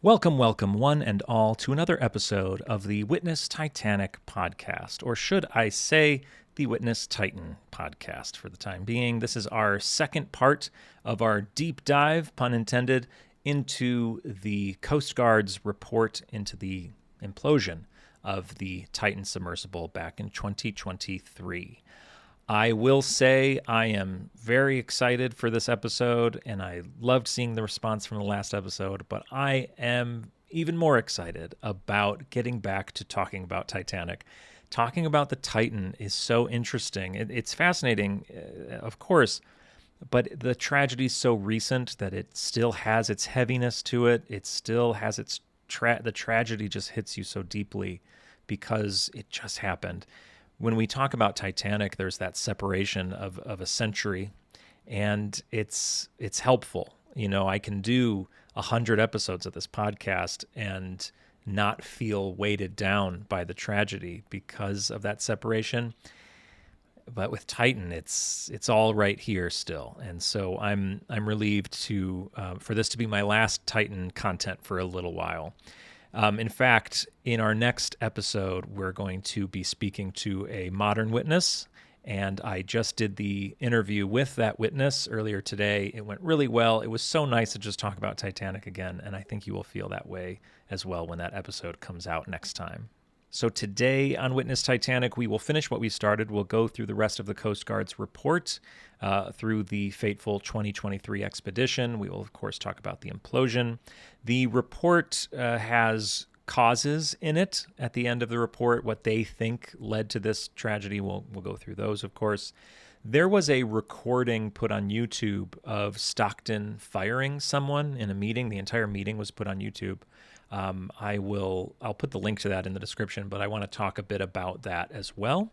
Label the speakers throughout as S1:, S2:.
S1: Welcome, welcome, one and all, to another episode of the Witness Titanic Podcast, or should I say, the Witness Titan Podcast for the time being. This is our second part of our deep dive, pun intended, into the Coast Guard's report into the implosion of the Titan submersible back in 2023. I will say I am very excited for this episode, and I loved seeing the response from the last episode, but I am even more excited about getting back to talking about Titanic. Talking about the Titan is so interesting. It's fascinating, of course, but the tragedy is so recent that it still has its heaviness to it. It still has its the tragedy just hits you so deeply because it just happened. When we talk about Titanic, there's that separation of a century, and it's helpful. You know, I can do 100 episodes of this podcast and not feel weighted down by the tragedy because of that separation. But with Titan, it's all right here still, and so I'm relieved to for this to be my last Titan content for a little while. In fact, in our next episode, we're going to be speaking to a modern witness, and I just did the interview with that witness earlier today. It went really well. It was so nice to just talk about Titanic again, and I think you will feel that way as well when that episode comes out next time. So today on Witness Titanic, we will finish what we started. We'll go through the rest of the Coast Guard's report through the fateful 2023 expedition. We will, of course, talk about the implosion. The report has causes in it at the end of the report, what they think led to this tragedy. We'll go through those, of course. There was a recording put on YouTube of Stockton firing someone in a meeting. The entire meeting was put on YouTube. I'll put the link to that in the description, but I want to talk a bit about that as well.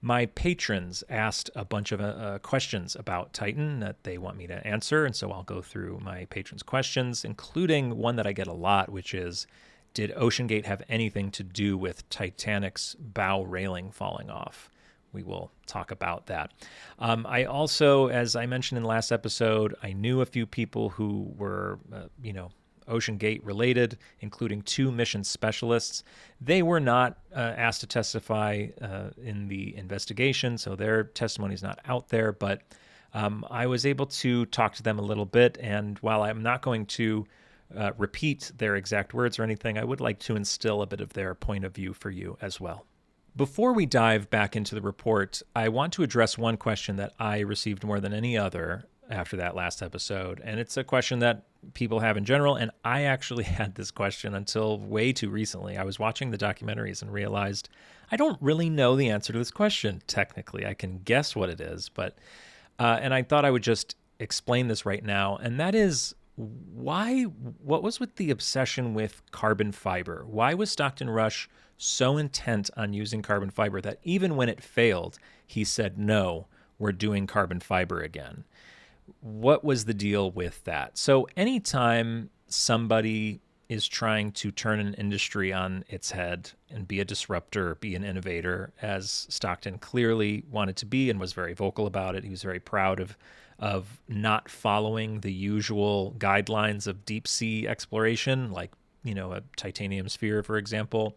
S1: My patrons asked a bunch of questions about Titan that they want me to answer, and so I'll go through my patrons' questions, including one that I get a lot, which is, did OceanGate have anything to do with Titanic's bow railing falling off? We will talk about that. I also, as I mentioned in the last episode, I knew a few people who were, OceanGate related, including two mission specialists. They were not asked to testify in the investigation, so their testimony is not out there, but I was able to talk to them a little bit, and while I'm not going to repeat their exact words or anything, I would like to instill a bit of their point of view for you as well. Before we dive back into the report, I want to address one question that I received more than any other after that last episode, and it's a question that people have in general, and I actually had this question until way too recently. I was watching the documentaries and realized I don't really know the answer to this question. Technically, I can guess what it is, but and I thought I would just explain this right now, and that is what was with the obsession with carbon fiber? Why was Stockton Rush so intent on using carbon fiber that even when it failed, he said, no, we're doing carbon fiber again? What was the deal with that? So anytime somebody is trying to turn an industry on its head and be a disruptor, be an innovator, as Stockton clearly wanted to be and was very vocal about it, he was very proud of not following the usual guidelines of deep sea exploration, like, a titanium sphere, for example.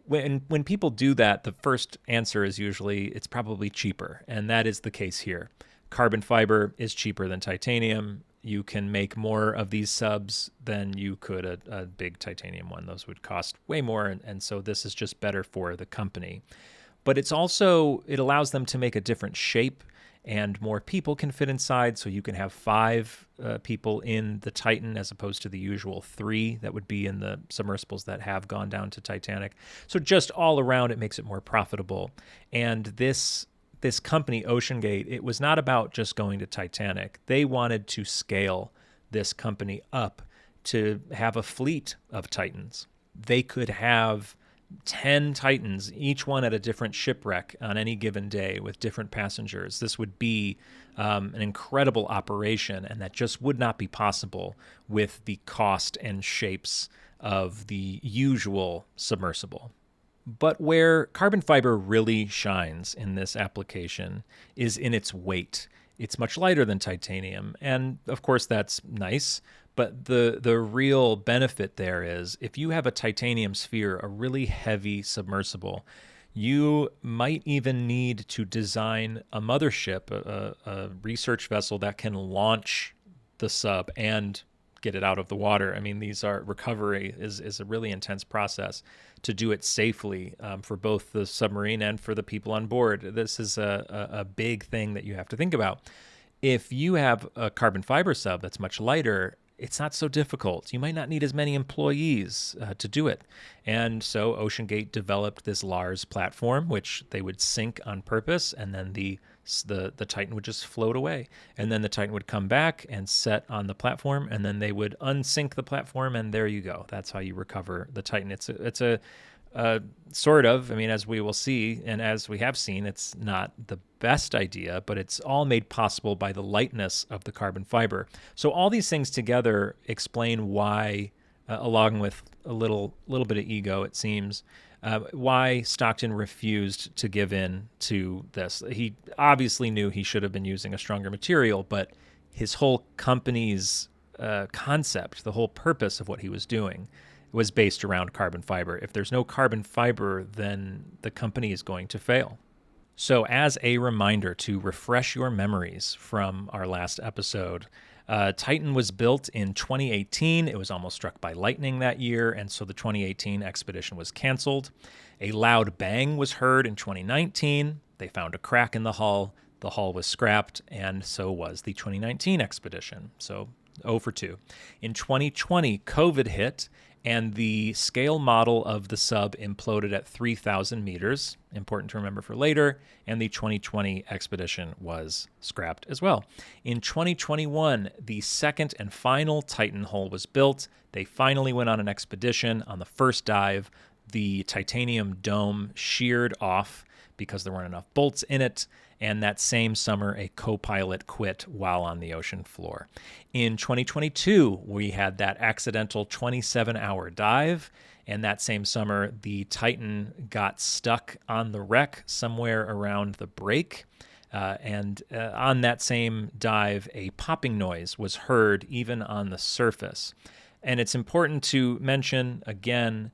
S1: When people do that, the first answer is usually it's probably cheaper, and that is the case here. Carbon fiber is cheaper than titanium. You can make more of these subs than you could a big titanium one. Those would cost way more, and so this is just better for the company. But it allows them to make a different shape, and more people can fit inside, so you can have 5 people in the Titan as opposed to the usual 3 that would be in the submersibles that have gone down to Titanic. So just all around, it makes it more profitable. And this company, OceanGate, it was not about just going to Titanic. They wanted to scale this company up to have a fleet of Titans. They could have 10 Titans, each one at a different shipwreck on any given day with different passengers. This would be an incredible operation, and that just would not be possible with the cost and shapes of the usual submersible. But where carbon fiber really shines in this application is in its weight. It's much lighter than titanium, and of course that's nice, But the real benefit there is if you have a titanium sphere, a really heavy submersible, you might even need to design a mothership, a research vessel that can launch the sub and get it out of the water. I mean, recovery is a really intense process to do it safely for both the submarine and for the people on board. This is a big thing that you have to think about. If you have a carbon fiber sub that's much lighter, it's not so difficult. You might not need as many employees to do it. And so OceanGate developed this Lars platform, which they would sink on purpose, and then the Titan would just float away. And then the Titan would come back and set on the platform, and then they would unsink the platform, and there you go. That's how you recover the Titan. It's a sort of, I mean, as we will see, and as we have seen, it's not the best idea, but it's all made possible by the lightness of the carbon fiber. So all these things together explain why, along with a little bit of ego, it seems, why Stockton refused to give in to this. He obviously knew he should have been using a stronger material, but his whole company's concept, the whole purpose of what he was doing, was based around carbon fiber. If there's no carbon fiber, then the company is going to fail. So as a reminder to refresh your memories from our last episode, Titan was built in 2018. It was almost struck by lightning that year, and so the 2018 expedition was canceled. A loud bang was heard in 2019. They found a crack in the hull. The hull was scrapped, and so was the 2019 expedition. So 0 for 2. In 2020, COVID hit, and the scale model of the sub imploded at 3,000 meters, important to remember for later, and the 2020 expedition was scrapped as well. In 2021, the second and final Titan hull was built. They finally went on an expedition. On the first dive, the titanium dome sheared off because there weren't enough bolts in it, and that same summer, a co-pilot quit while on the ocean floor. In 2022, we had that accidental 27-hour dive, and that same summer, the Titan got stuck on the wreck somewhere around the break. And on that same dive, a popping noise was heard even on the surface. And it's important to mention, again,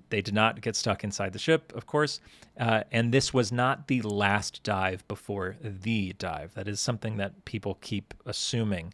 S1: they did not get stuck inside the ship, of course, and this was not the last dive before the dive. That is something that people keep assuming,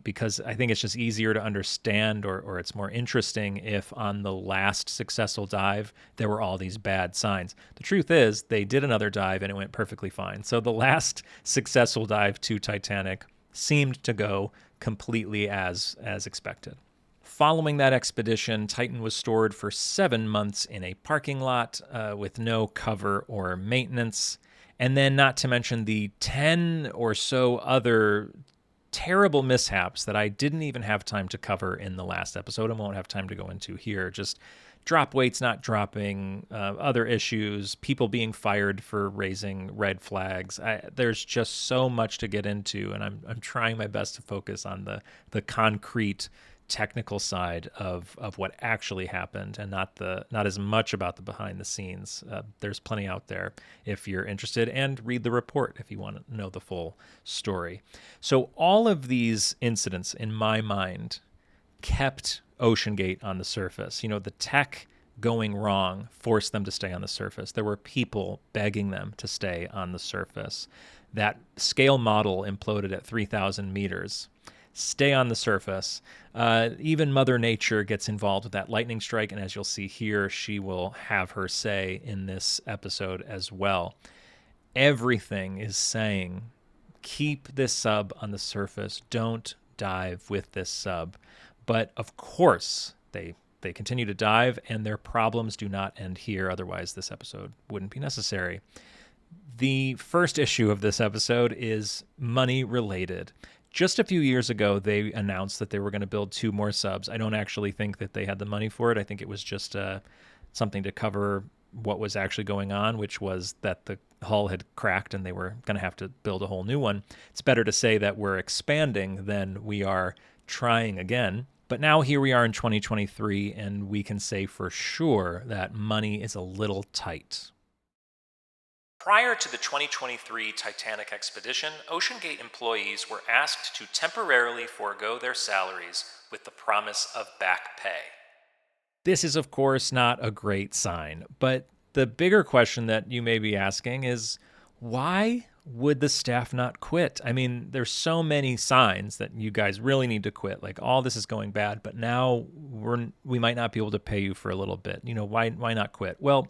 S1: because I think it's just easier to understand, or it's more interesting if on the last successful dive, there were all these bad signs. The truth is, they did another dive and it went perfectly fine. So the last successful dive to Titanic seemed to go completely as expected. Following that expedition, Titan was stored for 7 months in a parking lot with no cover or maintenance. And then not to mention the 10 or so other terrible mishaps that I didn't even have time to cover in the last episode and won't have time to go into here. Just drop weights not dropping, other issues, people being fired for raising red flags. There's just so much to get into, and I'm trying my best to focus on the concrete technical side of what actually happened, and not as much about the behind the scenes. There's plenty out there if you're interested, and read the report if you want to know the full story. So all of these incidents, in my mind, kept OceanGate on the surface. You know, the tech going wrong forced them to stay on the surface. There were people begging them to stay on the surface. That scale model imploded at 3,000 meters. Stay on the surface. Even Mother Nature gets involved with that lightning strike, and as you'll see here, she will have her say in this episode as well. Everything is saying, keep this sub on the surface. Don't dive with this sub. But of course, they continue to dive, and their problems do not end here. Otherwise, this episode wouldn't be necessary. The first issue of this episode is money related. Just a few years ago, they announced that they were going to build 2 more subs. I don't actually think that they had the money for it. I think it was just something to cover what was actually going on, which was that the hull had cracked and they were going to have to build a whole new one. It's better to say that we're expanding than we are trying again. But now here we are in 2023, and we can say for sure that money is a little tight. Prior to the 2023 Titanic expedition, OceanGate employees were asked to temporarily forego their salaries with the promise of back pay. This is, of course, not a great sign, but the bigger question that you may be asking is, why would the staff not quit? I mean, there's so many signs that you guys really need to quit. Like, all this is going bad, but now we might not be able to pay you for a little bit. Why not quit? Well,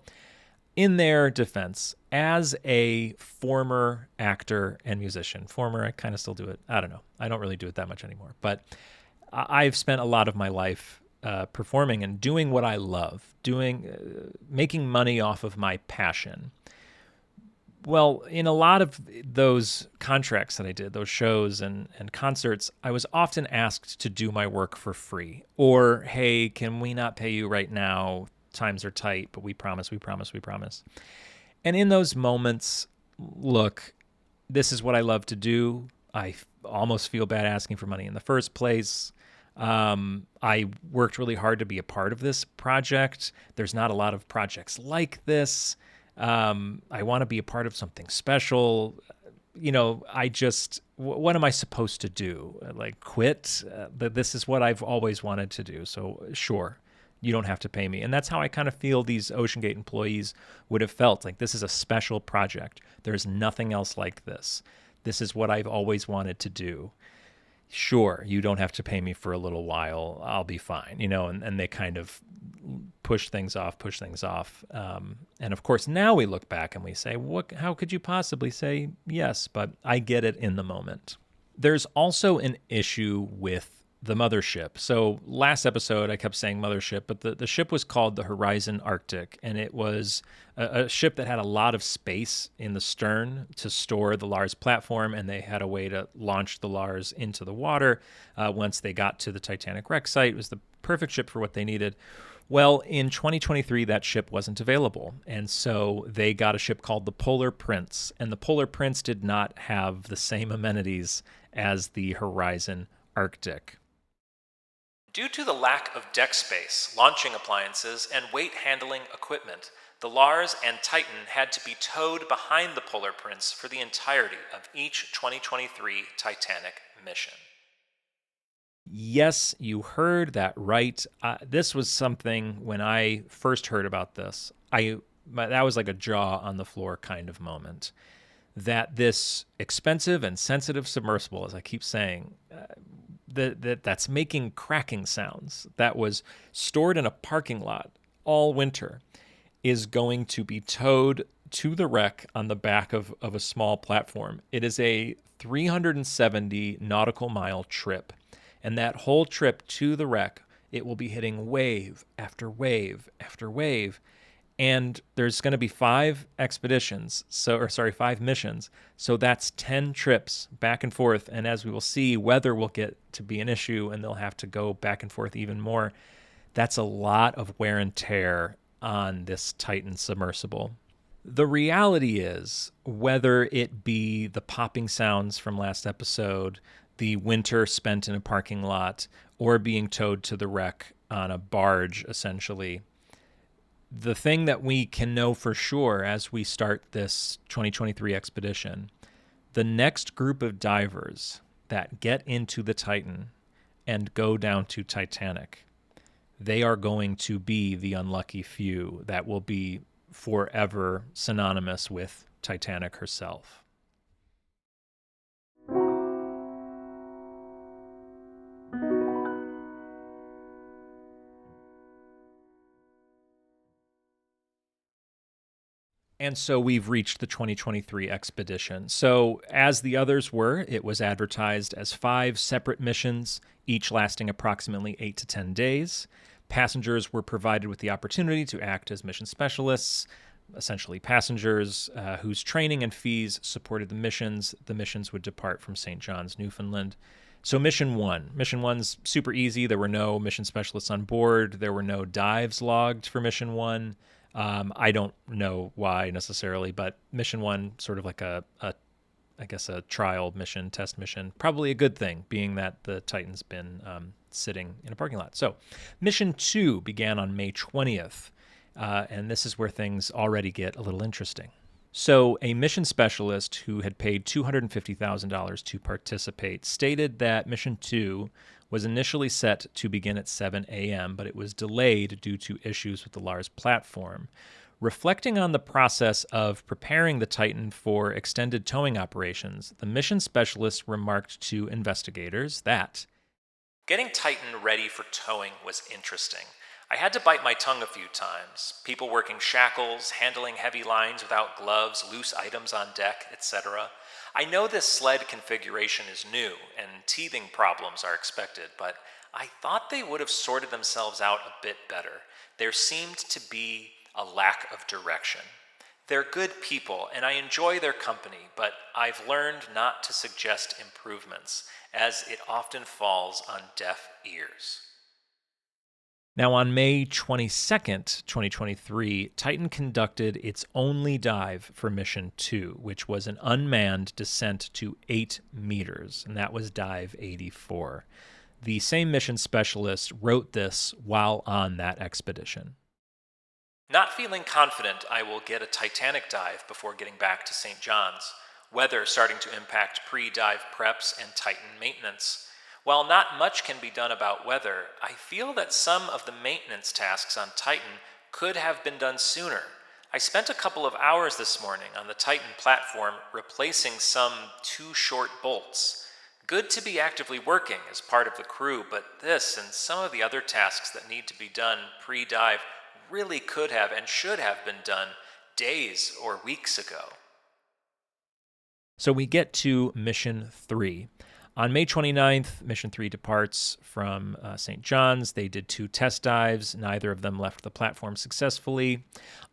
S1: in their defense, as a former actor and musician, I kind of still do it. I don't know. I don't really do it that much anymore. But I've spent a lot of my life performing and doing what I love, making money off of my passion. Well, in a lot of those contracts that I did, those shows and concerts, I was often asked to do my work for free. Or, hey, can we not pay you right now? Times are tight, but we promise. And in those moments, look, this is what I love to do. I almost feel bad asking for money in the first place. I worked really hard to be a part of this project. There's not a lot of projects like this. I want to be a part of something special. What am I supposed to do? Like, quit? This is what I've always wanted to do. So sure, you don't have to pay me. And that's how I kind of feel these OceanGate employees would have felt. Like, this is a special project. There's nothing else like this. This is what I've always wanted to do. Sure, you don't have to pay me for a little while. I'll be fine, and they kind of push things off. And of course, now we look back and we say, how could you possibly say yes? But I get it in the moment. There's also an issue with the mothership. So last episode, I kept saying mothership, but the ship was called the Horizon Arctic, and it was a ship that had a lot of space in the stern to store the Lars platform, and they had a way to launch the Lars into the water once they got to the Titanic wreck site. It was the perfect ship for what they needed. Well, in 2023, that ship wasn't available, and so they got a ship called the Polar Prince, and the Polar Prince did not have the same amenities as the Horizon Arctic. Due to the lack of deck space, launching appliances, and weight handling equipment, the Lars and Titan had to be towed behind the Polar Prince for the entirety of each 2023 Titanic mission. Yes, you heard that right. This was something, when I first heard about this, that was like a jaw on the floor kind of moment. That this expensive and sensitive submersible, as I keep saying, that's making cracking sounds, that was stored in a parking lot all winter, is going to be towed to the wreck on the back of a small platform. It is a 370 nautical mile trip. And that whole trip to the wreck, it will be hitting wave after wave after wave. And there's going to be 5 missions. So that's 10 trips back and forth. And as we will see, weather will get to be an issue and they'll have to go back and forth even more. That's a lot of wear and tear on this Titan submersible. The reality is, whether it be the popping sounds from last episode, the winter spent in a parking lot, or being towed to the wreck on a barge, essentially, the thing that we can know for sure as we start this 2023 expedition, the next group of divers that get into the Titan and go down to Titanic, they are going to be the unlucky few that will be forever synonymous with Titanic herself. And so we've reached the 2023 expedition. So as the others were, it was advertised as 5 separate missions, each lasting approximately 8 to 10 days. Passengers were provided with the opportunity to act as mission specialists, essentially passengers whose training and fees supported the missions. The missions would depart from St. John's, Newfoundland. So Mission 1. Mission 1's super easy. There were no mission specialists on board. There were no dives logged for Mission 1. I don't know why necessarily, but Mission 1, sort of like a trial mission, test mission, probably a good thing, being that the Titan's been sitting in a parking lot. So Mission 2 began on May 20th, and this is where things already get a little interesting. So, a mission specialist who had paid $250,000 to participate stated that Mission 2 was initially set to begin at 7 a.m., but it was delayed due to issues with the Lars platform. Reflecting on the process of preparing the Titan for extended towing operations, the mission specialist remarked to investigators that getting Titan ready for towing was interesting. I had to bite my tongue a few times. People working shackles, handling heavy lines without gloves, loose items on deck, etc. I know this sled configuration is new and teething problems are expected, but I thought they would have sorted themselves out a bit better. There seemed to be a lack of direction. They're good people and I enjoy their company, but I've learned not to suggest improvements, as it often falls on deaf ears. Now, on May 22nd, 2023, Titan conducted its only dive for Mission 2, which was an unmanned descent to 8 meters, and that was dive 84. The same mission specialist wrote this while on that expedition. Not feeling confident I will get a Titanic dive before getting back to St. John's. Weather starting to impact pre-dive preps and Titan maintenance. While not much can be done about weather, I feel that some of the maintenance tasks on Titan could have been done sooner. I spent a couple of hours this morning on the Titan platform replacing some too short bolts. Good to be actively working as part of the crew, but this and some of the other tasks that need to be done pre-dive really could have and should have been done days or weeks ago. So we get to Mission 3. On May 29th, Mission 3 departs from St. John's. They did 2 test dives. Neither of them left the platform successfully.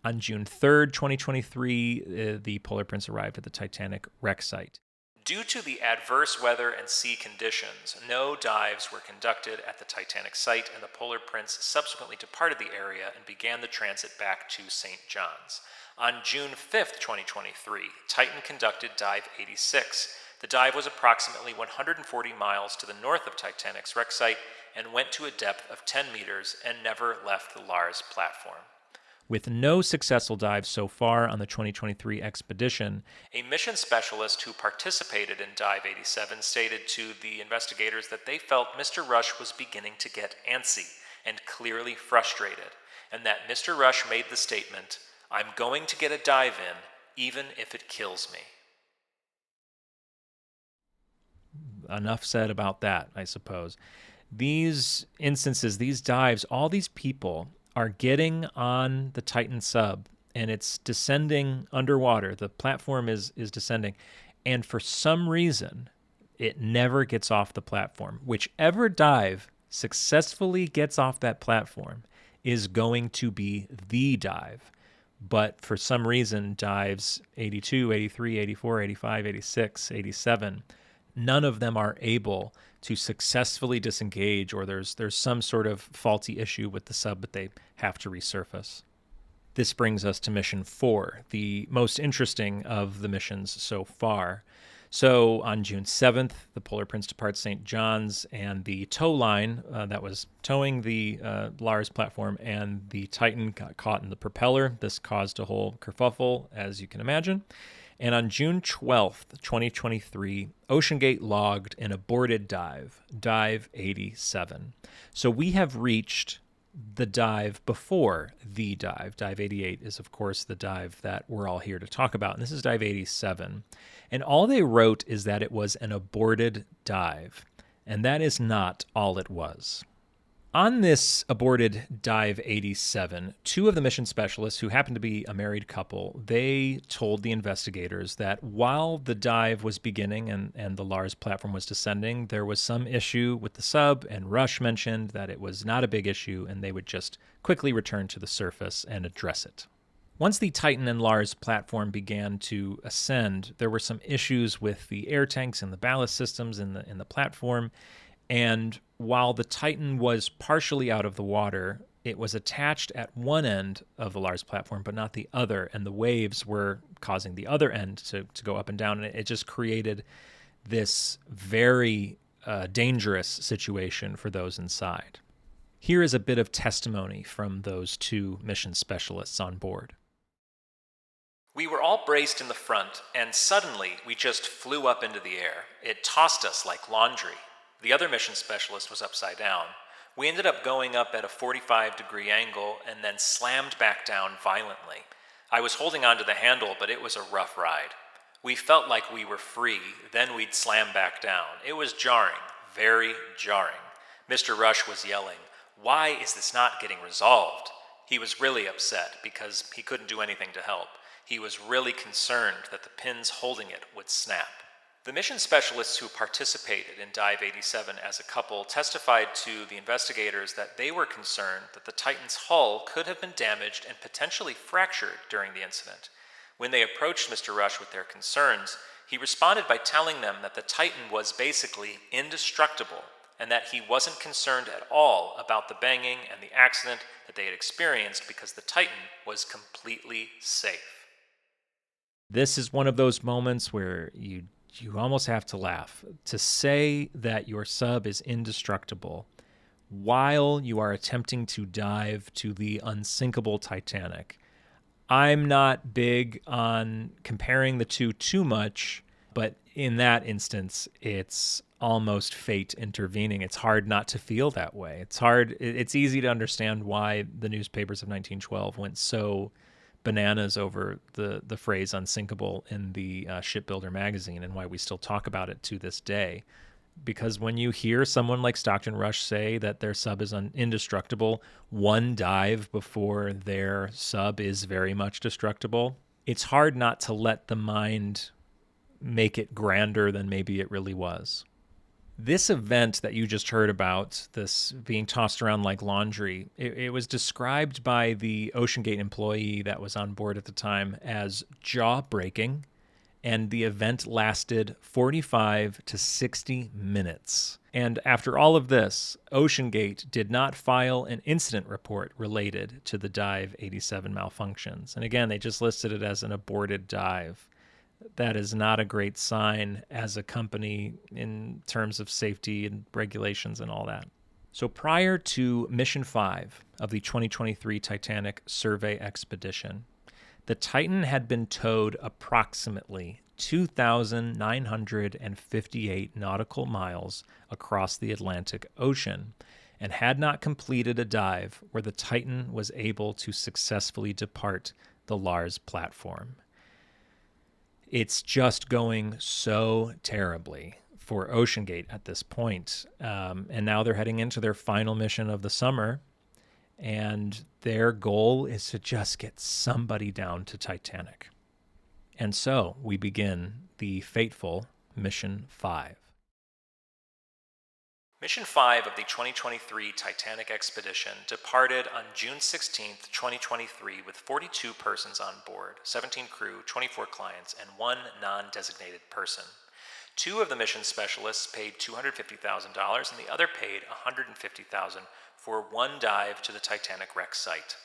S1: On June 3rd, 2023, the Polar Prince arrived at the Titanic wreck site. Due to the adverse weather and sea conditions, no dives were conducted at the Titanic site, and the Polar Prince subsequently departed the area and began the transit back to St. John's. On June 5th, 2023, Titan conducted Dive 86. The dive was approximately 140 miles to the north of Titanic's wreck site and went to a depth of 10 meters and never left the Lars platform. With no successful dives so far on the 2023 expedition, a mission specialist who participated in Dive 87 stated to the investigators that they felt Mr. Rush was beginning to get antsy and clearly frustrated, and that Mr. Rush made the statement, "I'm going to get a dive in, even if it kills me." Enough said about that, I suppose. These instances, these dives, all these people are getting on the Titan sub and it's descending underwater. The platform is descending. And for some reason, it never gets off the platform. Whichever dive successfully gets off that platform is going to be the dive. But for some reason, dives 82, 83, 84, 85, 86, 87, none of them are able to successfully disengage, or there's some sort of faulty issue with the sub, but they have to resurface. This brings us to Mission 4, the most interesting of the missions so far. So on June 7th, the Polar Prince departs St. John's, and the tow line that was towing the Lars platform and the Titan got caught in the propeller. This caused a whole kerfuffle, as you can imagine. And on June 12th, 2023, OceanGate logged an aborted dive, Dive 87. So we have reached the dive before the dive. Dive 88 is, of course, the dive that we're all here to talk about. And this is Dive 87. And all they wrote is that it was an aborted dive. And that is not all it was. On this aborted Dive 87, 2 of the mission specialists, who happened to be a married couple, they told the investigators that while the dive was beginning and the Lars platform was descending, there was some issue with the sub, and Rush mentioned that it was not a big issue and they would just quickly return to the surface and address it. Once the Titan and Lars platform began to ascend, there were some issues with the air tanks and the ballast systems in the platform. And while the Titan was partially out of the water, it was attached at one end of the Lars platform, but not the other. And the waves were causing the other end to go up and down. And it just created this very dangerous situation for those inside. Here is a bit of testimony from those 2 mission specialists on board. We were all braced in the front, and suddenly we just flew up into the air. It tossed us like laundry. The other mission specialist was upside down. We ended up going up at a 45-degree angle and then slammed back down violently. I was holding onto the handle, but it was a rough ride. We felt like we were free, then we'd slam back down. It was jarring, very jarring. Mr. Rush was yelling, "Why is this not getting resolved?" He was really upset because he couldn't do anything to help. He was really concerned that the pins holding it would snap. The mission specialists who participated in Dive 87 as a couple testified to the investigators that they were concerned that the Titan's hull could have been damaged and potentially fractured during the incident. When they approached Mr. Rush with their concerns, he responded by telling them that the Titan was basically indestructible and that he wasn't concerned at all about the banging and the accident that they had experienced because the Titan was completely safe. This is one of those moments where you almost have to laugh. To say that your sub is indestructible while you are attempting to dive to the unsinkable Titanic. I'm not big on comparing the two too much, but in that instance, it's almost fate intervening. It's hard not to feel that way. It's easy to understand why the newspapers of 1912 went so bananas over the phrase unsinkable in the Shipbuilder magazine and why we still talk about it to this day. Because when you hear someone like Stockton Rush say that their sub is indestructible one dive before their sub is very much destructible, it's hard not to let the mind make it grander than maybe it really was. This event that you just heard about, this being tossed around like laundry, it was described by the OceanGate employee that was on board at the time as jaw-breaking, and the event lasted 45 to 60 minutes. And after all of this, OceanGate did not file an incident report related to the Dive 87 malfunctions. And again, they just listed it as an aborted dive. That is not a great sign as a company in terms of safety and regulations and all that. So prior to Mission 5 of the 2023 Titanic survey expedition, the Titan had been towed approximately 2,958 nautical miles across the Atlantic Ocean and had not completed a dive where the Titan was able to successfully depart the Lars platform. It's just going so terribly for OceanGate at this point. And now they're heading into their final mission of the summer. And their goal is to just get somebody down to Titanic. And so we begin the fateful Mission 5. Mission 5 of the 2023 Titanic expedition departed on June 16, 2023 with 42 persons on board, 17 crew, 24 clients, and 1 non-designated person. 2 of the mission specialists paid $250,000 and the other paid $150,000 for one dive to the Titanic wreck site.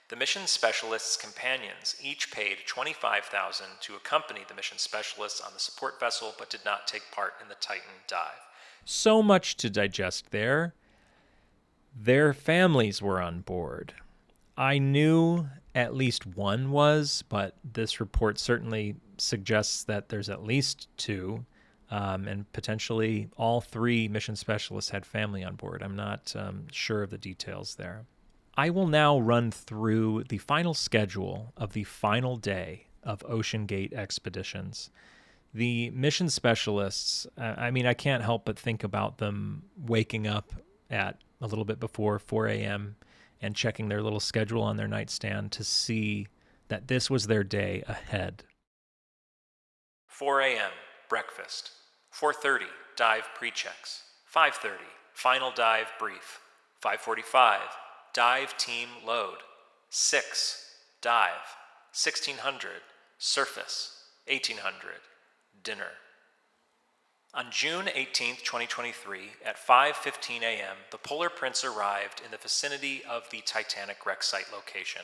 S1: The mission specialists' companions each paid $25,000 to accompany the mission specialists on the support vessel but did not take part in the Titan dive. So much to digest there. Their families were on board. I knew at least one was, but this report certainly suggests that there's at least 2, and potentially all 3 mission specialists had family on board. I'm not sure of the details there. I will now run through the final schedule of the final day of OceanGate expeditions. The mission specialists, I can't help but think about them waking up at a little bit before 4 a.m. and checking their little schedule on their nightstand to see that this was their day ahead. 4 a.m., breakfast. 4:30, dive pre-checks. 5:30, final dive brief. 5:45, dive team load. 6, dive. 1600, surface. 1800, dinner. On June 18, 2023, at 5:15 a.m., the Polar Prince arrived in the vicinity of the Titanic wreck site location.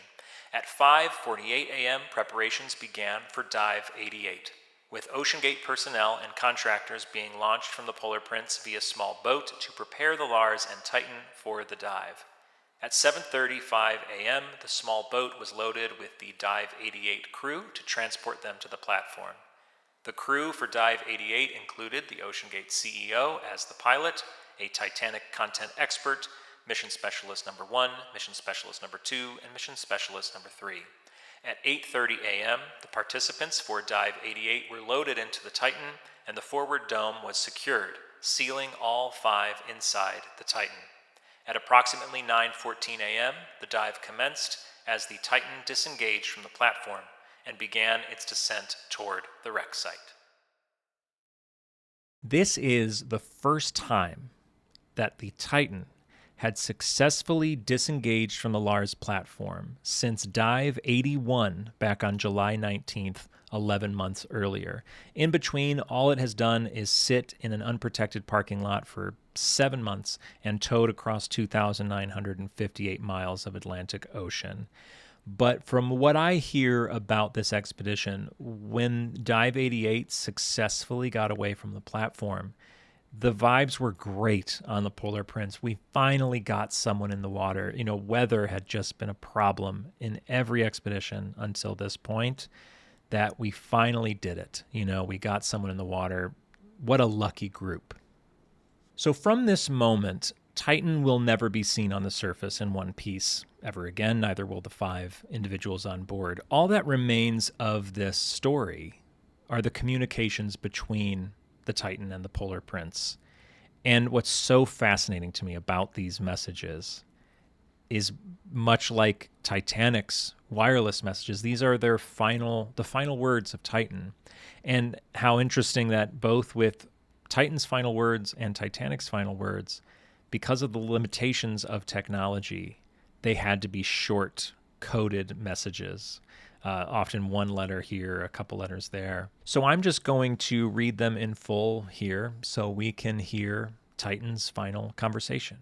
S1: At 5:48 a.m., preparations began for Dive 88, with OceanGate personnel and contractors being launched from the Polar Prince via small boat to prepare the Lars and Titan for the dive. At 7:35 a.m., the small boat was loaded with the Dive 88 crew to transport them to the platform. The crew for Dive 88 included the OceanGate CEO as the pilot, a Titanic content expert, Mission Specialist number 1, Mission Specialist number 2, and Mission Specialist number 3. At 8:30 a.m., the participants for Dive 88 were loaded into the Titan, and the forward dome was secured, sealing all 5 inside the Titan. At approximately 9:14 a.m., the dive commenced as the Titan disengaged from the platform and began its descent toward the wreck site. This is the first time that the Titan had successfully disengaged from the Lars platform since Dive 81 back on July 19th, 11 months earlier. In between, all it has done is sit in an unprotected parking lot for 7 months and towed across 2,958 miles of Atlantic Ocean. But from what I hear about this expedition, when Dive 88 successfully got away from the platform, the vibes were great on the Polar Prince. We finally got someone in the water. Weather had just been a problem in every expedition until this point, that we finally did it. We got someone in the water. What a lucky group. So from this moment, Titan will never be seen on the surface in one piece ever again, neither will the 5 individuals on board. All that remains of this story are the communications between the Titan and the Polar Prince. And what's so fascinating to me about these messages is, much like Titanic's wireless messages, these are the final words of Titan. And how interesting that both with Titan's final words and Titanic's final words, because of the limitations of technology, they had to be short coded messages. Often one letter here, a couple letters there. So I'm just going to read them in full here so we can hear Titan's final conversation.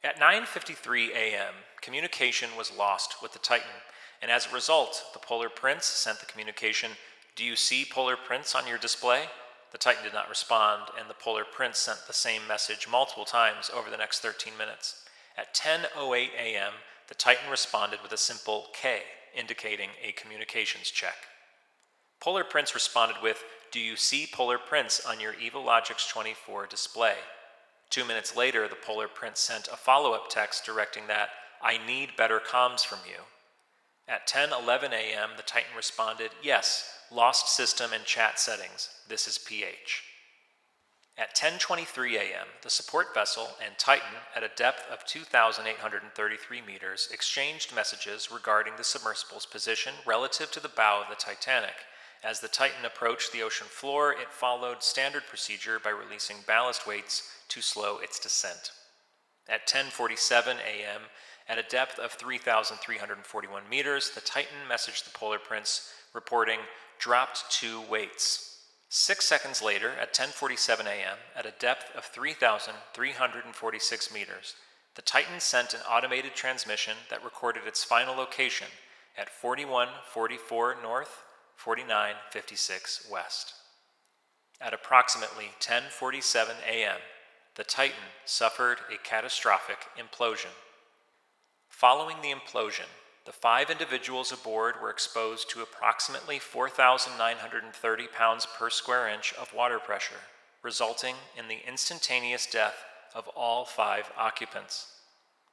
S1: At 9:53 a.m., communication was lost with the Titan, and as a result, the Polar Prince sent the communication, "Do you see Polar Prince on your display?" The Titan did not respond, and the Polar Prince sent the same message multiple times over the next 13 minutes. At 10:08 a.m., the Titan responded with a simple K, indicating a communications check. Polar Prince responded with, "Do you see Polar Prince on your EvilLogix 24 display?" 2 minutes later, the Polar Prince sent a follow-up text directing that, "I need better comms from you." At 10:11 a.m., the Titan responded, "Yes, lost system and chat settings. This is PH." At 10:23 a.m., the support vessel and Titan, at a depth of 2,833 meters, exchanged messages regarding the submersible's position relative to the bow of the Titanic. As the Titan approached the ocean floor, it followed standard procedure by releasing ballast weights to slow its descent. At 10:47 a.m., at a depth of 3,341 meters, the Titan messaged the Polar Prince, reporting, "Dropped 2 weights." 6 seconds later, at 10:47 a.m., at a depth of 3,346 meters, the Titan sent an automated transmission that recorded its final location at 4144 north, 4956 west. At approximately 10:47 a.m., the Titan suffered a catastrophic implosion. Following the implosion, the 5 individuals aboard were exposed to approximately 4,930 pounds per square inch of water pressure, resulting in the instantaneous death of all 5 occupants.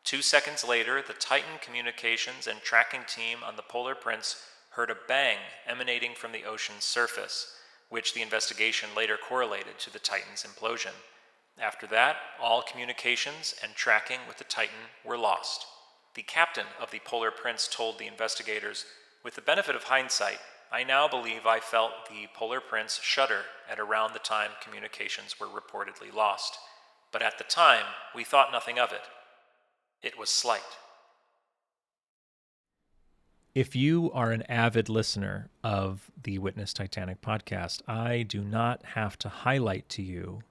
S1: 2 seconds later, the Titan communications and tracking team on the Polar Prince heard a bang emanating from the ocean's surface, which the investigation later correlated to the Titan's implosion. After that, all communications and tracking with the Titan were lost. The captain of the Polar Prince told the investigators, "With the benefit of hindsight, I now believe I felt the Polar Prince shudder at around the time communications were reportedly lost. But at the time, we thought nothing of it. It was slight." If you are an avid listener of the Witness Titanic podcast, I do not have to highlight to you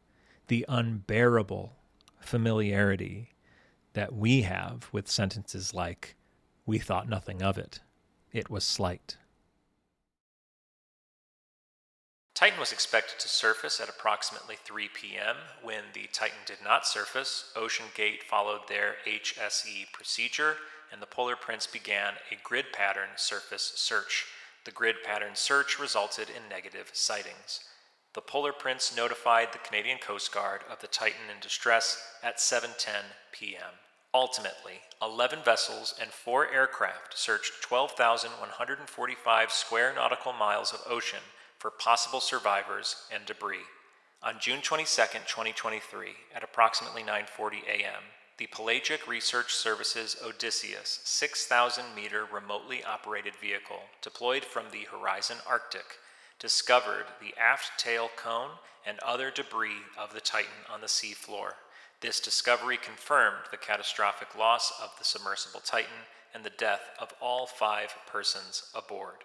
S1: the unbearable familiarity that we have with sentences like, "We thought nothing of it. It was slight." Titan was expected to surface at approximately 3 p.m. When the Titan did not surface, OceanGate followed their HSE procedure, and the Polar Prince began a grid pattern surface search. The grid pattern search resulted in negative sightings. The Polar Prince notified the Canadian Coast Guard of the Titan in distress at 7:10 p.m. Ultimately, 11 vessels and 4 aircraft searched 12,145 square nautical miles of ocean for possible survivors and debris. On June 22, 2023, at approximately 9:40 a.m., the Pelagic Research Service's Odysseus 6,000-meter remotely operated vehicle, deployed from the Horizon Arctic, discovered the aft tail cone and other debris of the Titan on the seafloor. This discovery confirmed the catastrophic loss of the submersible Titan and the death of all 5 persons aboard.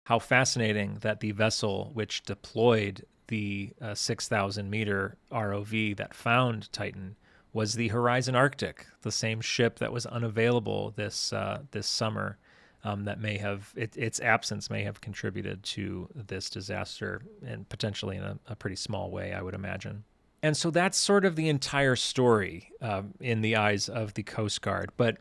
S1: How fascinating that the vessel which deployed the 6,000-meter ROV that found Titan was the Horizon Arctic, the same ship that was unavailable this summer. That may have its absence may have contributed to this disaster, and potentially in a pretty small way, I would imagine. And so that's sort of the entire story in the eyes of the Coast Guard. But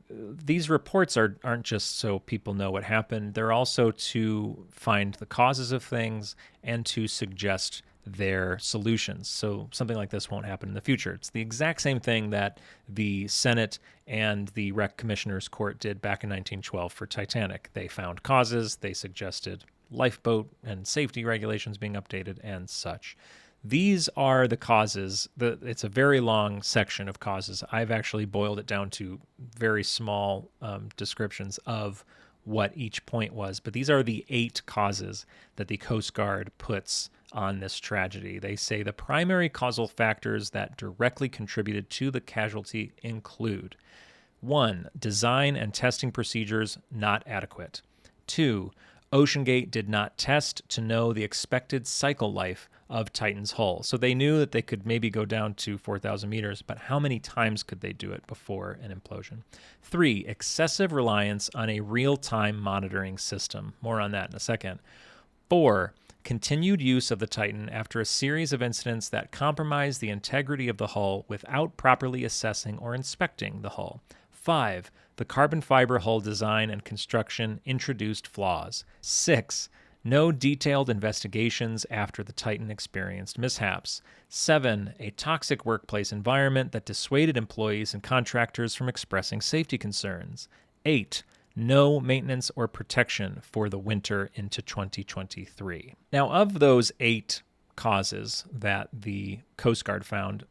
S1: these reports aren't just so people know what happened. They're also to find the causes of things and to suggest their solutions. So something like this won't happen in the future. It's the exact same thing that the Senate and the Wreck Commissioners Court did back in 1912 for Titanic. They found causes, they suggested lifeboat and safety regulations being updated and such. These are the causes. It's a very long section of causes. I've actually boiled it down to very small descriptions of what each point was. But these are the 8 causes that the Coast Guard puts on this tragedy. They say the primary causal factors that directly contributed to the casualty include 1. Design and testing procedures not adequate. 2. OceanGate did not test to know the expected cycle life of Titan's hull. So they knew that they could maybe go down to 4,000 meters, but how many times could they do it before an implosion? 3. Excessive reliance on a real-time monitoring system. More on that in a second. 4. Continued use of the Titan after a series of incidents that compromised the integrity of the hull without properly assessing or inspecting the hull. 5. The carbon fiber hull design and construction introduced flaws. 6. No detailed investigations after the Titan experienced mishaps. 7. A toxic workplace environment that dissuaded employees and contractors from expressing safety concerns. 8. No maintenance or protection for the winter into 2023. Now, of those 8 causes that the Coast Guard found,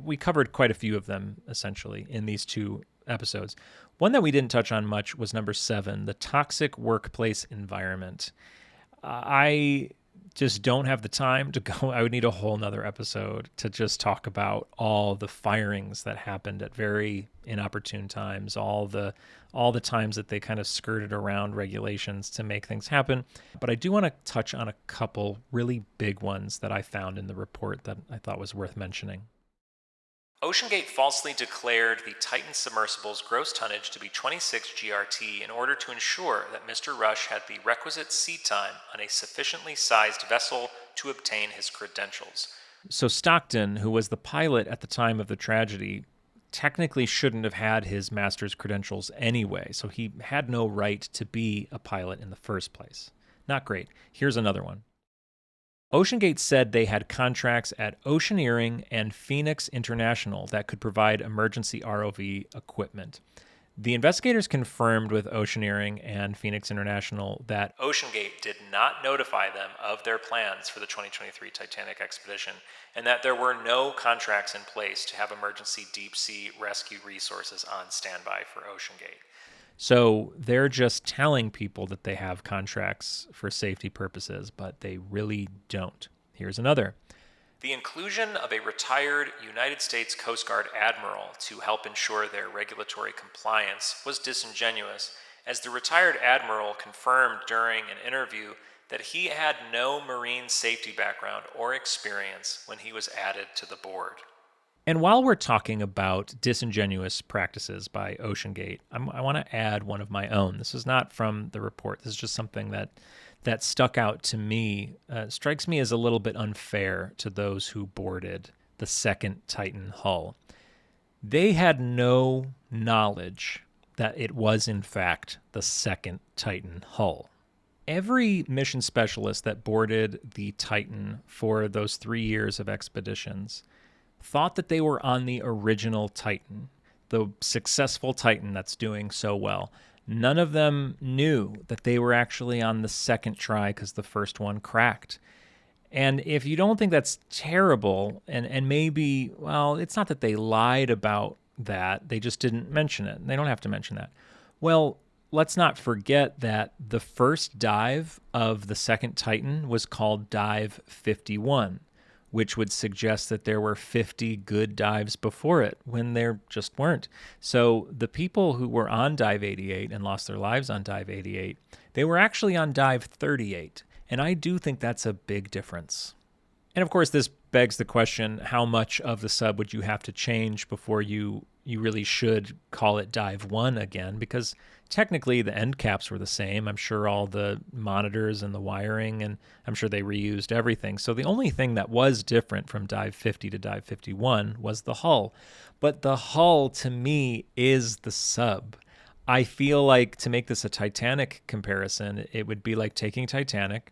S1: we covered quite a few of them, essentially, in these 2 episodes. One that we didn't touch on much was number 7, the toxic workplace environment. I just don't have the time to go. I would need a whole nother episode to just talk about all the firings that happened at very inopportune times, all the times that they kind of skirted around regulations to make things happen. But I do want to touch on a couple really big ones that I found in the report that I thought was worth mentioning. OceanGate falsely declared the Titan submersible's gross tonnage to be 26 GRT in order to ensure that Mr. Rush had the requisite sea time on a sufficiently sized vessel to obtain his credentials. So Stockton, who was the pilot at the time of the tragedy, technically shouldn't have had his master's credentials anyway, so he had no right to be a pilot in the first place. Not great. Here's another one. OceanGate said they had contracts at Oceaneering and Phoenix International that could provide emergency ROV equipment. The investigators confirmed with Oceaneering and Phoenix International that OceanGate did not notify them of their plans for the 2023 Titanic expedition, and that there were no contracts in place to have emergency deep-sea rescue resources on standby for OceanGate. So they're just telling people that they have contracts for safety purposes, but they really don't. Here's another. The inclusion of a retired United States Coast Guard admiral to help ensure their regulatory compliance was disingenuous, as the retired admiral confirmed during an interview that he had no marine safety background or experience when he was added to the board. And while we're talking about disingenuous practices by OceanGate, I want to add one of my own. This is not from the report. This is just something that stuck out to me, strikes me as a little bit unfair to those who boarded the second Titan hull. They had no knowledge that it was, in fact, the second Titan hull. Every mission specialist that boarded the Titan for those 3 years of expeditions thought that they were on the original Titan, the successful Titan that's doing so well. None of them knew that they were actually on the second try because the first one cracked. And if you don't think that's terrible, and maybe, well, it's not that they lied about that, they just didn't mention it. They don't have to mention that. Well, let's not forget that the first dive of the second Titan was called Dive 51, which would suggest that there were 50 good dives before it when there just weren't. So the people who were on Dive 88 and lost their lives on Dive 88, they were actually on Dive 38. And I do think that's a big difference. And of course, this begs the question, how much of the sub would you have to change before you really should call it Dive 1 again? Because technically the end caps were the same. I'm sure all the monitors and the wiring, and I'm sure they reused everything. So the only thing that was different from Dive 50 to Dive 51 was the hull. But the hull, to me, is the sub. I feel like, to make this a Titanic comparison, it would be like taking Titanic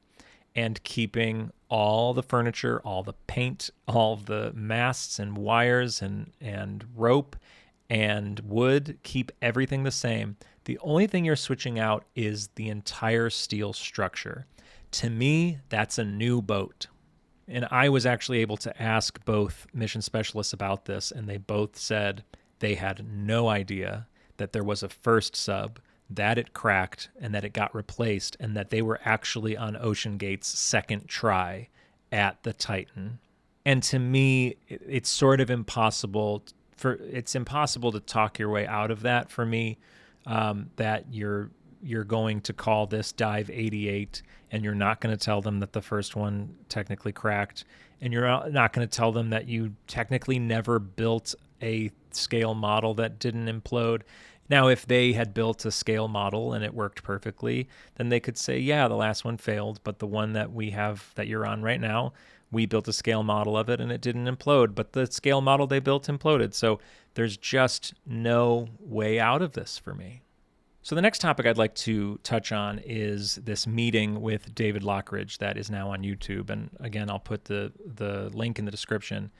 S1: and keeping all the furniture, all the paint, all the masts and wires and rope and wood, keep everything the same. The only thing you're switching out is the entire steel structure. To me, that's a new boat. And I was actually able to ask both mission specialists about this, and they both said they had no idea that there was a first sub, that it cracked, and that it got replaced, and that they were actually on OceanGate's second try at the Titan. And to me, it's sort of impossible to talk your way out of that for me, that you're going to call this Dive 88, and you're not going to tell them that the first one technically cracked, and you're not going to tell them that you technically never built a scale model that didn't implode. Now, if they had built a scale model and it worked perfectly, then they could say, yeah, the last one failed, but the one that we have, that you're on right now, we built a scale model of it and it didn't implode, but the scale model they built imploded. So there's just no way out of this for me. So the next topic I'd like to touch on is this meeting with David Lochridge that is now on YouTube. And again, I'll put the link in the description.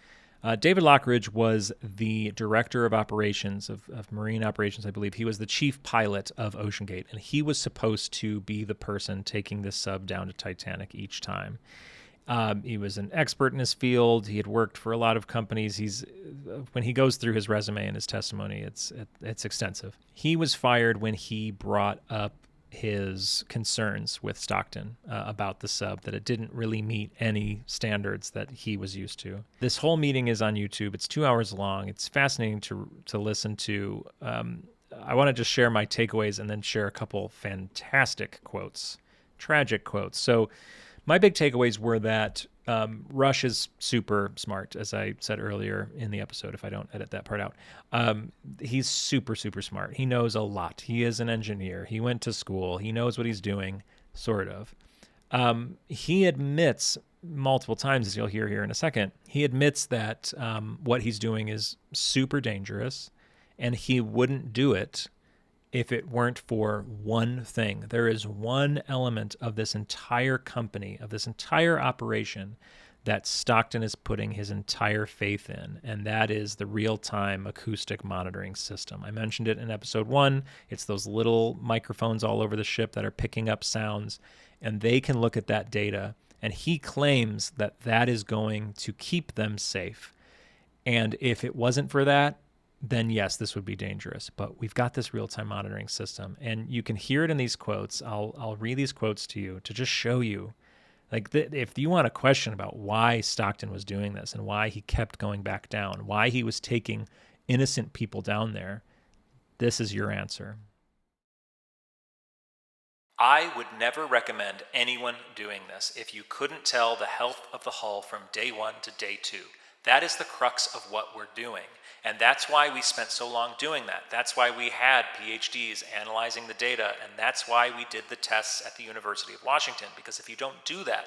S1: David Lochridge was the director of operations, of marine operations, I believe. He was the chief pilot of OceanGate, and he was supposed to be the person taking this sub down to Titanic each time. He was an expert in his field. He had worked for a lot of companies. When he goes through his resume and his testimony, it's extensive. He was fired when he brought up his concerns with Stockton about the sub, that it didn't really meet any standards that he was used to. This whole meeting is on YouTube. It's 2 hours long. It's fascinating to listen to. I want to just share my takeaways and then share a couple fantastic quotes, tragic quotes. So my big takeaways were that Rush is super smart, as I said earlier in the episode, if I don't edit that part out. He's super, super smart. He knows a lot. He is an engineer. He went to school. He knows what he's doing, sort of. He admits multiple times, as you'll hear here in a second, he admits that what he's doing is super dangerous, and he wouldn't do it if it weren't for one thing. There is one element of this entire company, of this entire operation, that Stockton is putting his entire faith in, and that is the real-time acoustic monitoring system. I mentioned it in episode 1. It's those little microphones all over the ship that are picking up sounds, and they can look at that data, and he claims that that is going to keep them safe. And if it wasn't for that, then yes, this would be dangerous. But we've got this real-time monitoring system, and you can hear it in these quotes. I'll read these quotes to you to just show you, like, if you want a question about why Stockton was doing this and why he kept going back down, why he was taking innocent people down there, this is your answer. I would never recommend anyone doing this if you couldn't tell the health of the hull from day 1 to day 2. That is the crux of what we're doing. And that's why we spent so long doing that. That's why we had PhDs analyzing the data, and that's why we did the tests at the University of Washington, because if you don't do that,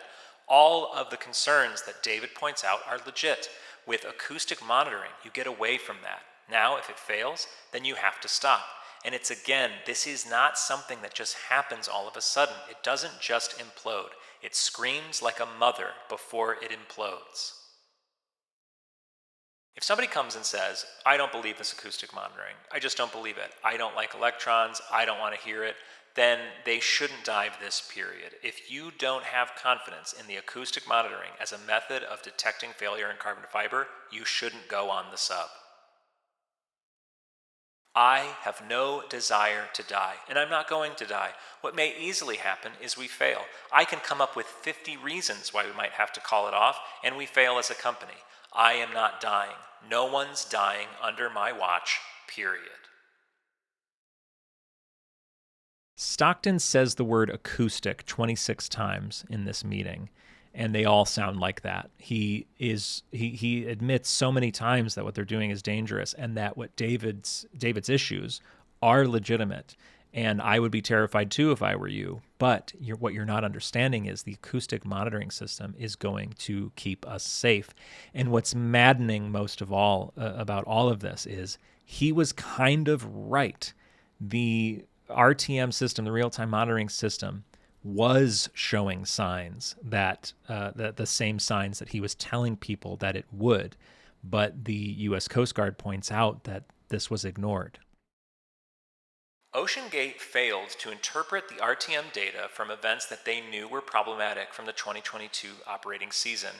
S1: all of the concerns that David points out are legit. With acoustic monitoring, you get away from that. Now, if it fails, then you have to stop. And it's again, this is not something that just happens all of a sudden. It doesn't just implode. It screams like a mother before it implodes. If somebody comes and says, I don't believe this acoustic monitoring, I just don't believe it, I don't like electrons, I don't want to hear it, then they shouldn't dive this period. If you don't have confidence in the acoustic monitoring as a method of detecting failure in carbon fiber, you shouldn't go on the sub. I have no desire to die, and I'm not going to die. What may easily happen is we fail. I can come up with 50 reasons why we might have to call it off, and we fail as a company. I am not dying. No one's dying under my watch, period. Stockton says the word acoustic 26 times in this meeting, and they all sound like that. He admits so many times that what they're doing is dangerous, and that what David's issues are legitimate. And I would be terrified too if I were you. But what you're not understanding is the acoustic monitoring system is going to keep us safe. And what's maddening most of all about all of this is he was kind of right. The RTM system, the real-time monitoring system, was showing signs that the same signs that he was telling people that it would. But the U.S. Coast Guard points out that this was ignored. OceanGate failed to interpret the RTM data from events that they knew were problematic from the 2022 operating season.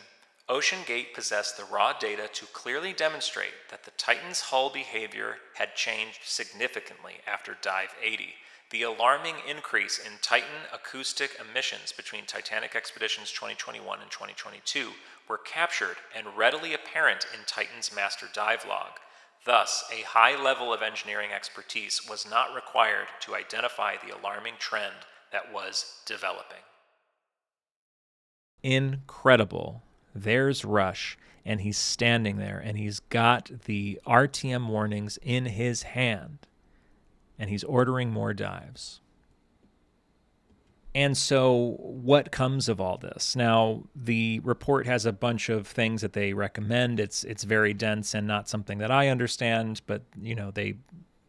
S1: OceanGate possessed the raw data to clearly demonstrate that the Titan's hull behavior had changed significantly after Dive 80. The alarming increase in Titan acoustic emissions between Titanic Expeditions 2021 and 2022 were captured and readily apparent in Titan's master dive log. Thus, a high level of engineering expertise was not required to identify the alarming trend that was developing. Incredible. There's Rush, and he's standing there, and he's got the RTM warnings in his hand, and he's ordering more dives. And so what comes of all this? Now, the report has a bunch of things that they recommend. It's very dense and not something that I understand, but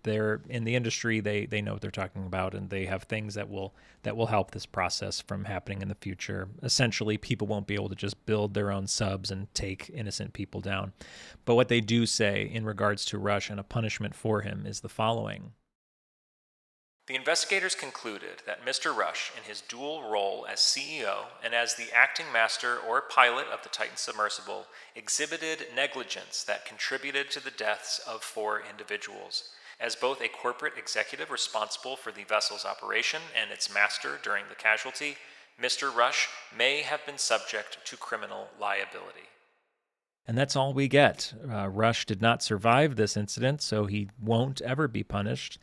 S1: they're in the industry, they know what they're talking about, and they have things that will help this process from happening in the future. Essentially, people won't be able to just build their own subs and take innocent people down. But what they do say in regards to Rush and a punishment for him is the following. The investigators concluded that Mr. Rush, in his dual role as CEO and as the acting master or pilot of the Titan submersible, exhibited negligence that contributed to the deaths of 4 individuals. As both a corporate executive responsible for the vessel's operation and its master during the casualty, Mr. Rush may have been subject to criminal liability. And that's all we get. Rush did not survive this incident, so he won't ever be punished.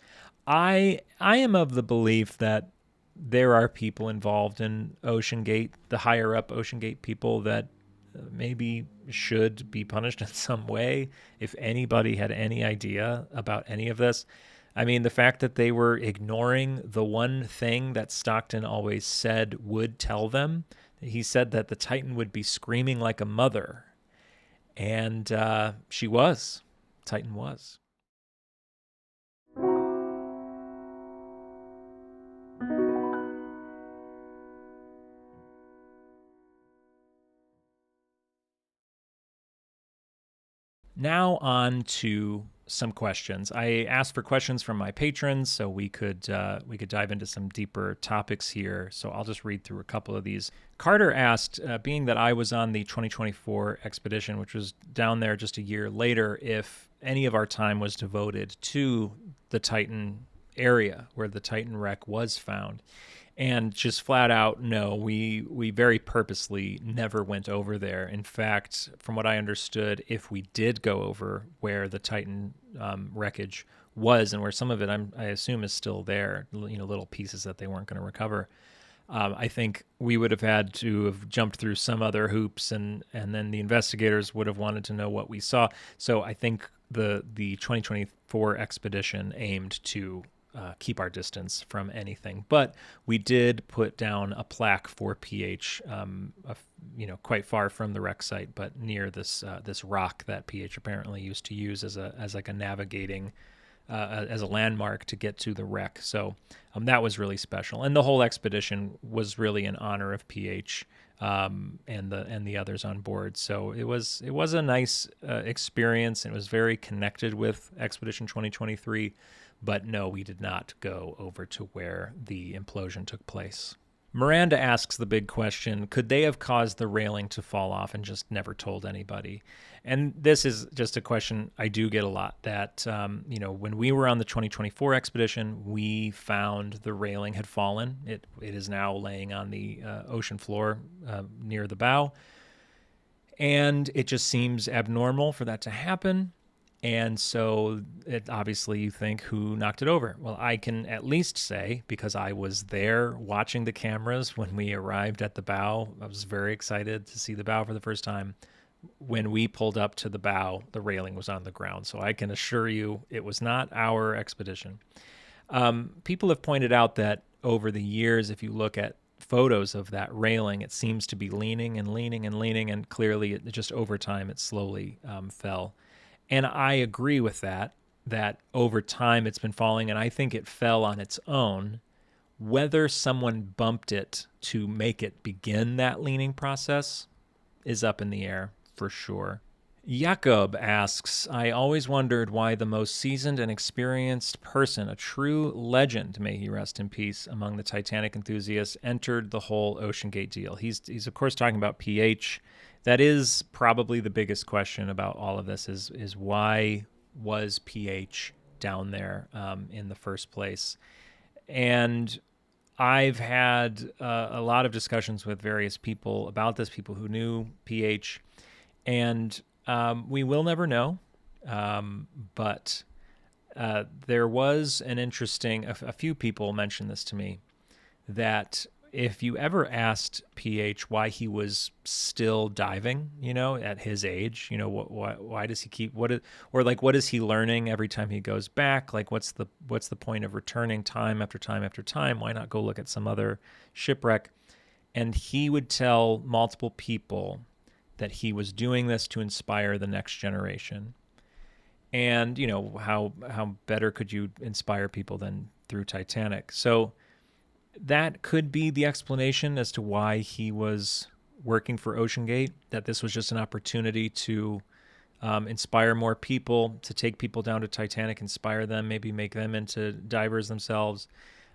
S1: I am of the belief that there are people involved in OceanGate, the higher up OceanGate people, that maybe should be punished in some way. If anybody had any idea about any of this, I mean, the fact that they were ignoring the one thing that Stockton always said would tell them. He said that the Titan would be screaming like a mother, and she was. Titan was. Now on to some questions. I asked for questions from my patrons so we could dive into some deeper topics here. So I'll just read through a couple of these. Carter asked, being that I was on the 2024 expedition, which was down there just a year later, if any of our time was devoted to the Titan area where the Titan wreck was found. And just flat out, no, we very purposely never went over there. In fact, from what I understood, if we did go over where the Titan wreckage was and where some of it I assume is still there, little pieces that they weren't going to recover, I think we would have had to have jumped through some other hoops, and then the investigators would have wanted to know what we saw. So I think the 2024 expedition aimed to keep our distance from anything, but we did put down a plaque for PH, quite far from the wreck site, but near this rock that PH apparently used to use as like a navigating as a landmark to get to the wreck. So that was really special, and the whole expedition was really in honor of PH and the others on board. So it was a nice experience. It was very connected with Expedition 2023, but no, we did not go over to where the implosion took place. Miranda asks the big question, could they have caused the railing to fall off and just never told anybody? And this is just a question I do get a lot, that, when we were on the 2024 expedition, we found the railing had fallen. It is now laying on the ocean floor near the bow. And it just seems abnormal for that to happen. And so obviously you think, who knocked it over? Well, I can at least say, because I was there watching the cameras when we arrived at the bow, I was very excited to see the bow for the first time. When we pulled up to the bow, the railing was on the ground. So I can assure you it was not our expedition. People have pointed out that over the years, if you look at photos of that railing, it seems to be leaning and leaning and leaning, and clearly it just over time it slowly fell. And I agree with that over time it's been falling, and I think it fell on its own. Whether someone bumped it to make it begin that leaning process is up in the air for sure. Jakob asks, I always wondered why the most seasoned and experienced person, a true legend, may he rest in peace, among the Titanic enthusiasts, entered the whole OceanGate deal. He's of course talking about PH. That is probably the biggest question about all of this is why was PH down there in the first place? And I've had a lot of discussions with various people about this, people who knew PH, and we will never know. But there was an interesting, a few people mentioned this to me, that if you ever asked PH why he was still diving, at his age, why does he keep, what is he learning every time he goes back? Like, what's the point of returning time after time after time? Why not go look at some other shipwreck? And he would tell multiple people that he was doing this to inspire the next generation. And, how better could you inspire people than through Titanic? So that could be the explanation as to why he was working for OceanGate, that this was just an opportunity to inspire more people, to take people down to Titanic, inspire them, maybe make them into divers themselves.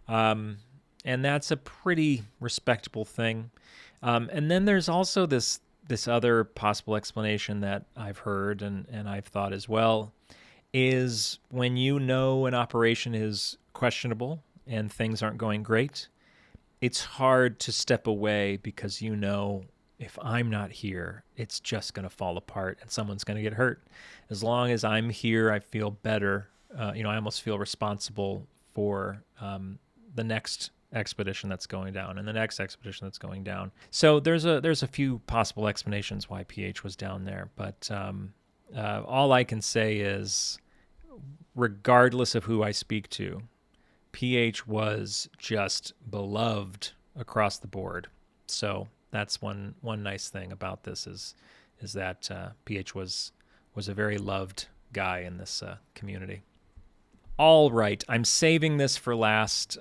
S1: And that's a pretty respectable thing. And then there's also this other possible explanation that I've heard and I've thought as well, is when an operation is questionable and things aren't going great, it's hard to step away because if I'm not here, it's just going to fall apart and someone's going to get hurt. As long as I'm here, I feel better. I almost feel responsible for the next expedition that's going down and the next expedition that's going down. So there's a few possible explanations why PH was down there, but all I can say is, regardless of who I speak to, PH was just beloved across the board. So that's one nice thing about this is that PH was a very loved guy in this community. All right, I'm saving this for last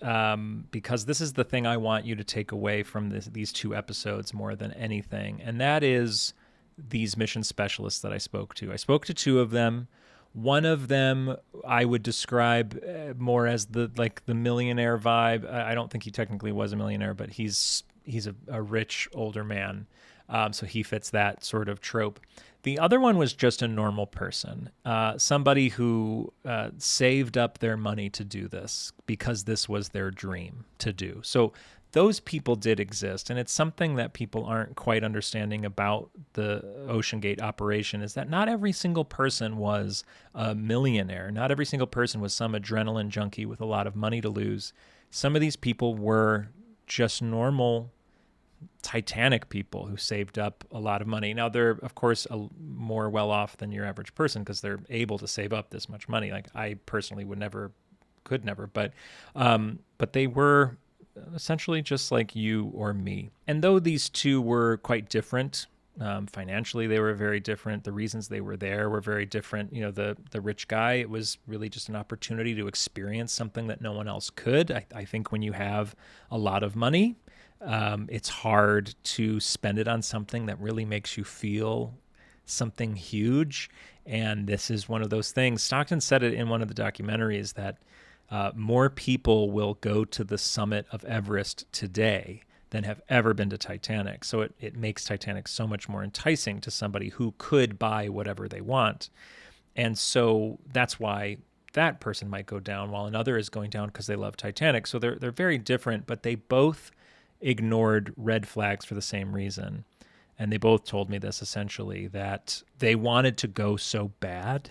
S1: because this is the thing I want you to take away from these two episodes more than anything, and that is these mission specialists that I spoke to. I spoke to two of them. One of them I would describe more as the millionaire vibe. I don't think he technically was a millionaire, but he's a rich older man, so he fits that sort of trope. The other one was just a normal person, somebody who saved up their money to do this because this was their dream to do. So those people did exist, and it's something that people aren't quite understanding about the OceanGate operation, is that not every single person was a millionaire. Not every single person was some adrenaline junkie with a lot of money to lose. Some of these people were just normal Titanic people who saved up a lot of money. Now they're of course more well off than your average person because they're able to save up this much money. Like I personally could never, but they were essentially just like you or me. And though these two were quite different, financially they were very different. The reasons they were there were very different. You know, the rich guy, it was really just an opportunity to experience something that no one else could. I think when you have a lot of money, it's hard to spend it on something that really makes you feel something huge. And this is one of those things. Stockton said it in one of the documentaries that more people will go to the summit of Everest today than have ever been to Titanic. So it makes Titanic so much more enticing to somebody who could buy whatever they want. And so that's why that person might go down while another is going down because they love Titanic. So they're very different, but they both ignored red flags for the same reason. And they both told me this essentially, that they wanted to go so bad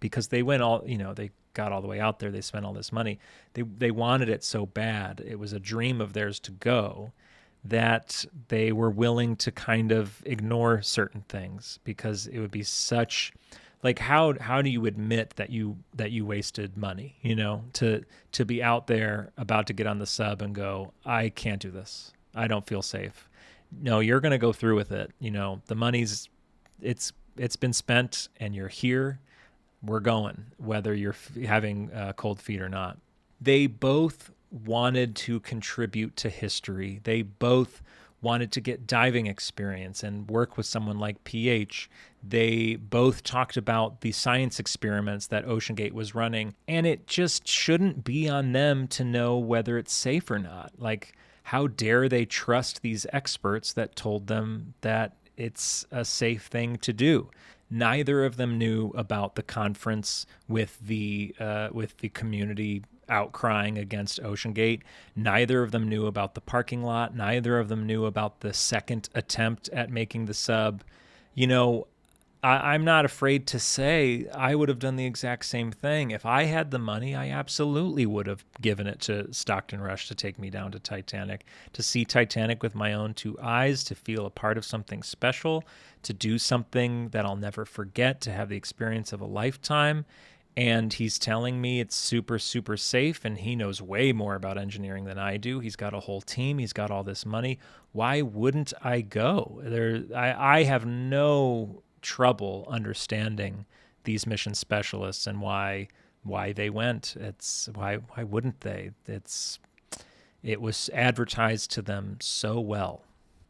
S1: because they went all, they got all the way out there. They spent all this money. They wanted it so bad. It was a dream of theirs to go, that they were willing to kind of ignore certain things because it would be such, like, how do you admit that you wasted money, to be out there about to get on the sub and go, I can't do this. I don't feel safe. No, you're going to go through with it. The money's, it's been spent and you're here. We're going, whether you're having cold feet or not. They both wanted to contribute to history. They both wanted to get diving experience and work with someone like PH. They both talked about the science experiments that OceanGate was running, and it just shouldn't be on them to know whether it's safe or not. Like, how dare they trust these experts that told them that it's a safe thing to do? Neither of them knew about the conference with the community outcrying against OceanGate. Neither of them knew about the parking lot. Neither of them knew about the second attempt at making the sub. I'm not afraid to say I would have done the exact same thing. If I had the money, I absolutely would have given it to Stockton Rush to take me down to Titanic, to see Titanic with my own two eyes, to feel a part of something special, to do something that I'll never forget, to have the experience of a lifetime. And he's telling me it's super, super safe, and he knows way more about engineering than I do. He's got a whole team. He's got all this money. Why wouldn't I go? I have no trouble understanding these mission specialists and why they went. It's why wouldn't they? It was advertised to them so well.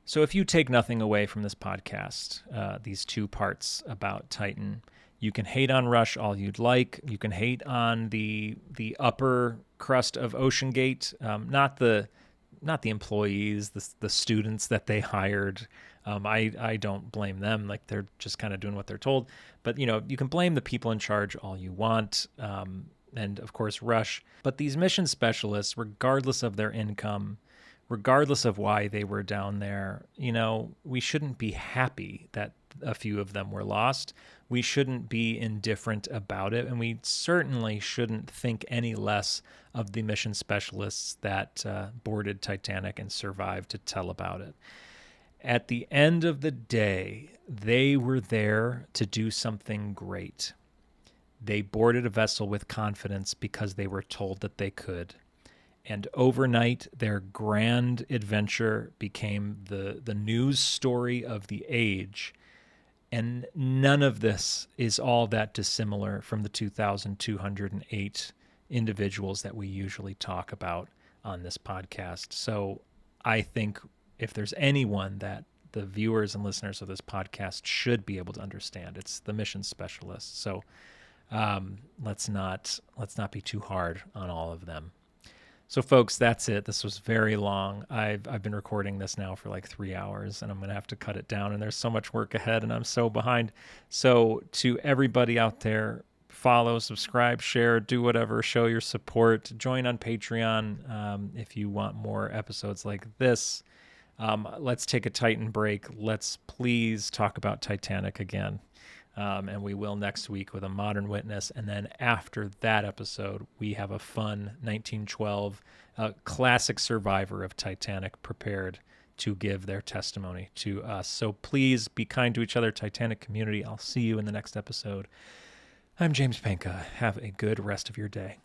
S1: So if you take nothing away from this podcast, these two parts about Titan, you can hate on Rush all you'd like. You can hate on the upper crust of OceanGate, not the employees, the students that they hired. I don't blame them. Like, they're just kind of doing what they're told. But you can blame the people in charge all you want, and of course Rush. But these mission specialists, regardless of their income, regardless of why they were down there, we shouldn't be happy that a few of them were lost. We shouldn't be indifferent about it, and we certainly shouldn't think any less of the mission specialists that boarded Titanic and survived to tell about it. At the end of the day, they were there to do something great. They boarded a vessel with confidence because they were told that they could. And overnight, their grand adventure became the news story of the age. And none of this is all that dissimilar from the 2,208 individuals that we usually talk about on this podcast. So I think if there's anyone that the viewers and listeners of this podcast should be able to understand, it's the mission specialists. So let's not be too hard on all of them. So folks, that's it. This was very long. I've been recording this now for like 3 hours, and I'm going to have to cut it down, and there's so much work ahead, and I'm so behind. So to everybody out there, follow, subscribe, share, do whatever, show your support. Join on Patreon if you want more episodes like this. Let's take a Titan break. Let's please talk about Titanic again. And we will next week with a modern witness. And then after that episode, we have a fun 1912 classic survivor of Titanic prepared to give their testimony to us. So please be kind to each other, Titanic community. I'll see you in the next episode. I'm James Penca. Have a good rest of your day.